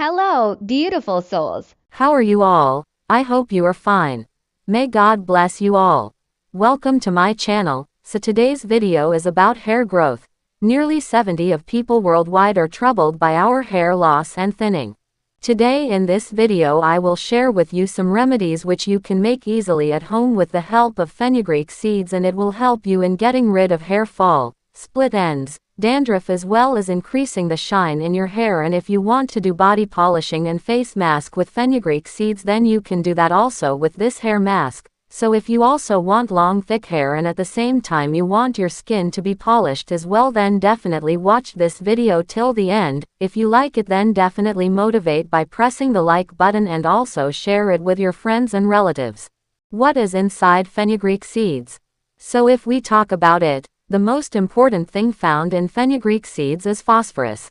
Hello, beautiful souls. How are you all? I hope you are fine. May God bless you all. Welcome to my channel. So today's video is about hair growth. Nearly 70% of people worldwide are troubled by our hair loss and thinning. Today in this video I will share with you some remedies which you can make easily at home with the help of fenugreek seeds, and it will help you in getting rid of hair fall, split ends, dandruff, as well as increasing the shine in your hair. And if you want to do body polishing and face mask with fenugreek seeds, then you can do that also with this hair mask. So if you also want long thick hair and at the same time you want your skin to be polished as well, then definitely watch this video till the end. If you like it, then definitely motivate by pressing the like button and also share it with your friends and relatives. What is inside fenugreek seeds? So if we talk about it, the most important thing found in fenugreek seeds is phosphorus.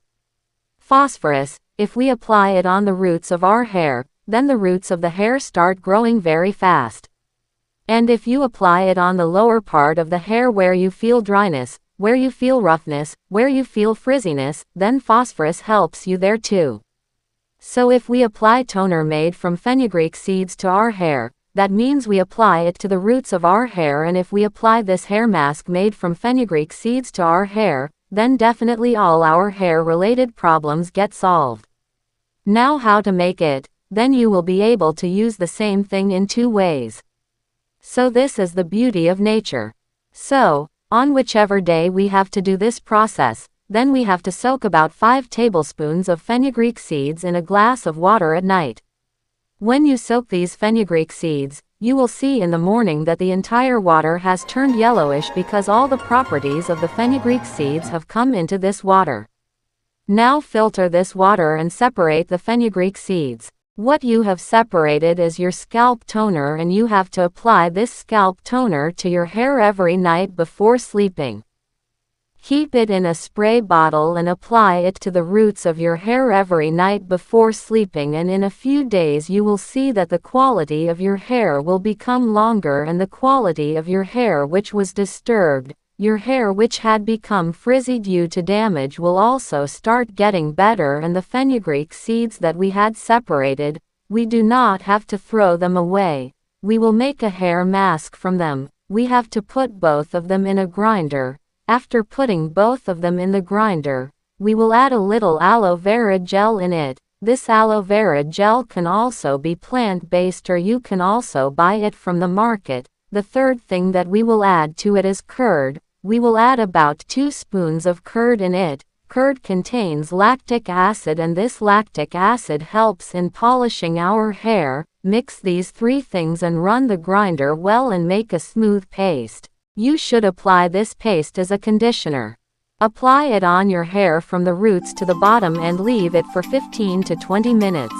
Phosphorus, if we apply it on the roots of our hair, then the roots of the hair start growing very fast. And if you apply it on the lower part of the hair where you feel dryness, where you feel roughness, where you feel frizziness, then phosphorus helps you there too. So if we apply toner made from fenugreek seeds to our hair, that means we apply it to the roots of our hair. And if we apply this hair mask made from fenugreek seeds to our hair, then definitely all our hair related problems get solved. Now how to make it? Then you will be able to use the same thing in two ways. So this is the beauty of nature. So, on whichever day we have to do this process, then we have to soak about 5 tablespoons of fenugreek seeds in a glass of water at night. When you soak these fenugreek seeds, you will see in the morning that the entire water has turned yellowish because all the properties of the fenugreek seeds have come into this water. Now filter this water and separate the fenugreek seeds. What you have separated is your scalp toner, and you have to apply this scalp toner to your hair every night before sleeping. Keep it in a spray bottle and apply it to the roots of your hair every night before sleeping, and in a few days you will see that the quality of your hair will become longer, and the quality of your hair which was disturbed, your hair which had become frizzy due to damage, will also start getting better. And the fenugreek seeds that we had separated, we do not have to throw them away. We will make a hair mask from them. We have to put both of them in a grinder. After putting both of them in the grinder, we will add a little aloe vera gel in it. This aloe vera gel can also be plant-based, or you can also buy it from the market. The third thing that we will add to it is curd. We will add about 2 spoons of curd in it. Curd contains lactic acid, and this lactic acid helps in polishing our hair. Mix these 3 things and run the grinder well and make a smooth paste. You should apply this paste as a conditioner. Apply it on your hair from the roots to the bottom and leave it for 15 to 20 minutes.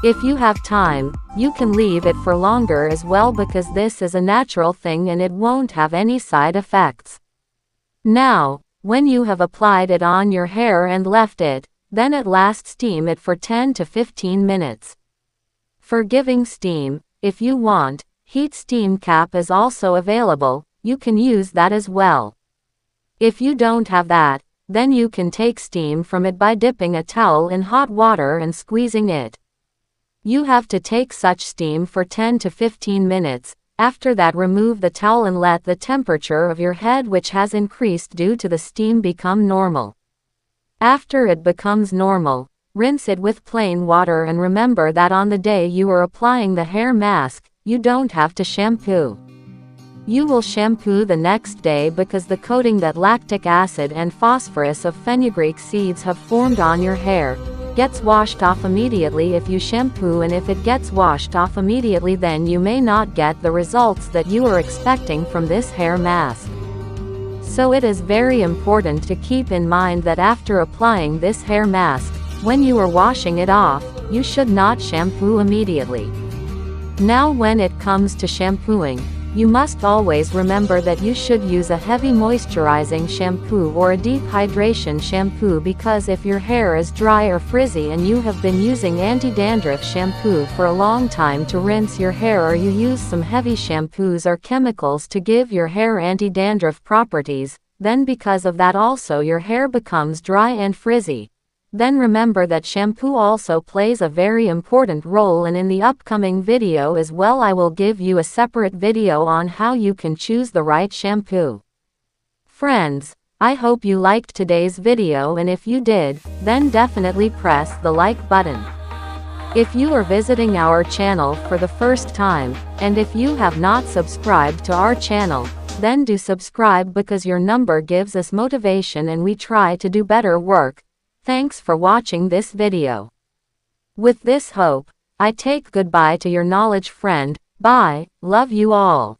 If you have time, you can leave it for longer as well, because this is a natural thing and it won't have any side effects. Now, when you have applied it on your hair and left it, then at last steam it for 10 to 15 minutes. For giving steam, if you want, heat steam cap is also available. You can use that as well. If you don't have that, then you can take steam from it by dipping a towel in hot water and squeezing it. You have to take such steam for 10 to 15 minutes. After that, remove the towel and let the temperature of your head, which has increased due to the steam, become normal. After it becomes normal, rinse it with plain water, and remember that on the day you are applying the hair mask, you don't have to shampoo. You will shampoo the next day because the coating that lactic acid and phosphorus of fenugreek seeds have formed on your hair gets washed off immediately if you shampoo, and if it gets washed off immediately, then you may not get the results that you are expecting from this hair mask. So it is very important to keep in mind that after applying this hair mask, when you are washing it off, you should not shampoo immediately. Now when it comes to shampooing, you must always remember that you should use a heavy moisturizing shampoo or a deep hydration shampoo, because if your hair is dry or frizzy and you have been using anti-dandruff shampoo for a long time to rinse your hair, or you use some heavy shampoos or chemicals to give your hair anti-dandruff properties, then because of that also your hair becomes dry and frizzy. then remember that shampoo also plays a very important role, and in the upcoming video as well I will give you a separate video on how you can choose the right shampoo. Friends, I hope you liked today's video, and if you did, then definitely press the like button. If you are visiting our channel for the first time, and if you have not subscribed to our channel, then do subscribe because your number gives us motivation and we try to do better work. Thanks for watching this video. With this hope, I take goodbye to your knowledge friend. Bye, love you all.